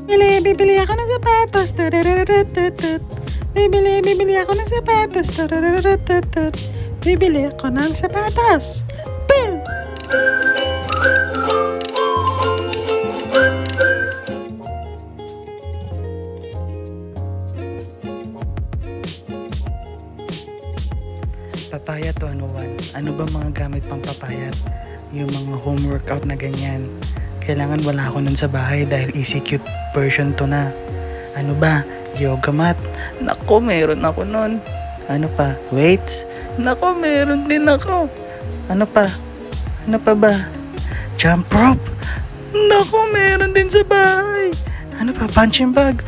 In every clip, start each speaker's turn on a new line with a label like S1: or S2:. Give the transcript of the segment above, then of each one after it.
S1: Bibili ako ng sapatos. Turururututut. Bibili ako ng sapatos. Turururututut. Bibili ako ng sapatos. Boom!
S2: Papayat 101. Ano ba mga gamit pang papayat? Yung mga home workout na ganyan. Kailangan wala ako nun sa bahay dahil EasyCute version 2 na. Ano ba? Yoga mat? Nako, meron ako nun. Ano pa? Weights? Nako, meron din ako. Ano pa? Ano pa ba? Jump rope? Nako, meron din sa bahay. Ano pa? Punching bag?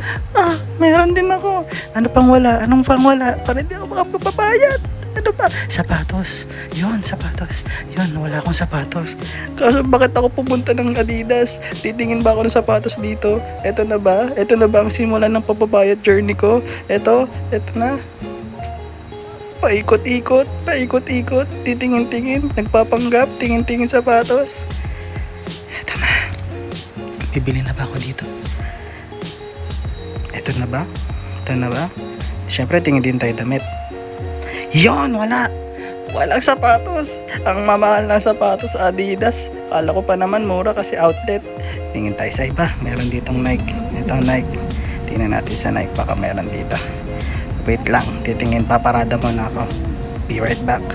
S2: Meron din ako. Ano pang wala? Anong pang wala? Para hindi ako makapagpapayat. Ano pa? Sapatos. Yun, sapatos. Yun, wala akong sapatos. Kaso bakit ako pupunta ng Adidas? Titingin ba ako ng sapatos dito? Eto na ba? Eto na ba ang simula ng papapayat journey ko? Eto na. Paikot-ikot. Titingin-tingin. Nagpapanggap. Tingin-tingin sapatos. Eto na. Bibili na ba ako dito? Eto na ba? Siyempre, tingin din tayo damit. Yon, wala. Walang sapatos. Ang mamahal na sapatos, Adidas. Kala ko pa naman mura kasi outlet. Tingin tayo sa iba. Meron ditong Nike. Ito ang Nike. Tingnan natin sa Nike. Baka meron dito. Wait lang. Titingin. Paparada muna ako. Be right back.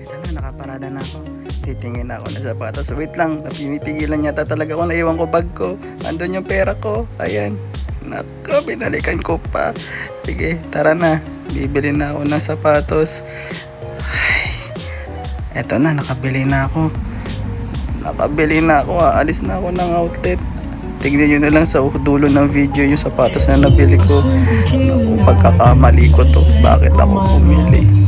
S2: Ito na. Nakaparada na ako. Titingin ako na sapatos. Wait lang, pinipigilan yata talaga ako. Naiwan ko bag ko. Andun yung pera ko. Ayan. Nako, binalikan ko pa. Sige, tara na. Bibili na ako ng sapatos. Ay, eto na, nakabili na ako. Aalis na ako ng outlet. Tignan nyo na lang sa dulo ng video yung sapatos na nabili ko. Naku, pagkakamali ko to. Bakit ako pumili?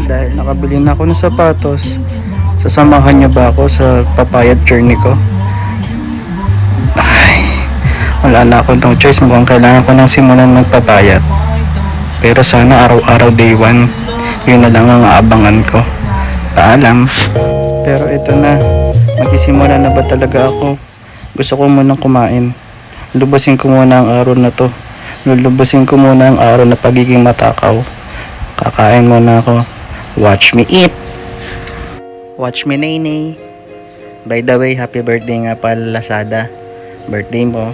S2: Dahil nakabili na ako ng sapatos, sasamahan niyo ba ako sa papayat journey ko? Ay, wala na ako no choice. Mukhang kailangan ko nang simulan magpapayat. Pero sana araw-araw day 1, yun na lang ang aabangan ko. Paalam. Pero ito na, magsisimula na ba talaga ako? Gusto ko munang kumain. Lubusin ko muna ang araw na to. Lulubusin ko muna ang araw na pagiging matakaw. Kakain muna ako. Watch me eat. Watch me nay. By the way, happy birthday nga pala Lazada. Birthday mo.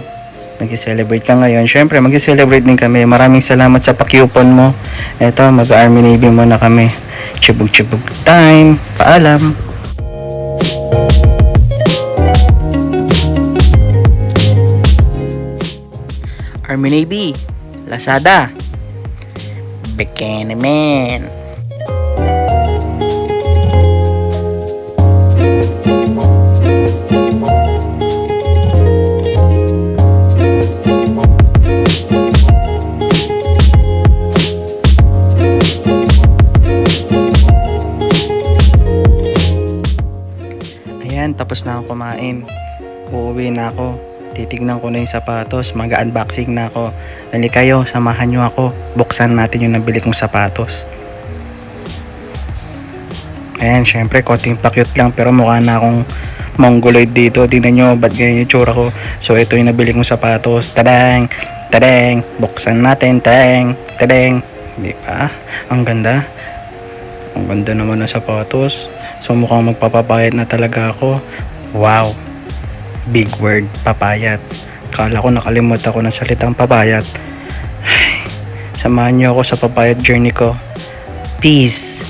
S2: Mag-celebrate ka ngayon. Syempre, mag-celebrate din kami. Maraming salamat sa pa-coupon mo. Eto, mag-Army Navy muna kami. Chibug-chibug time. Paalam. Army Navy. Lazada. Bikini man. Tapos na ako kumain. Uuwi na ako. Titignan ko na yung sapatos. Mag-unboxing na ako. Dali kayo, samahan nyo ako. Buksan natin yung nabili kong sapatos. Ayan, syempre, konting pakyut lang. Pero mukha na akong mongoloid dito. Tingnan nyo, ba't ganyan yung tsura ko. So, ito yung nabili kong sapatos. Tadang! Tadang! Buksan natin. Tadang! Tadang! Di ba? Ang ganda. Ang ganda naman ng sapatos. So mukhang magpapapayat na talaga ako. Wow. Big word, papayat. Kala ko nakalimut ako ng salitang papayat. Ay, samahan niyo ako sa papayat journey ko. Peace.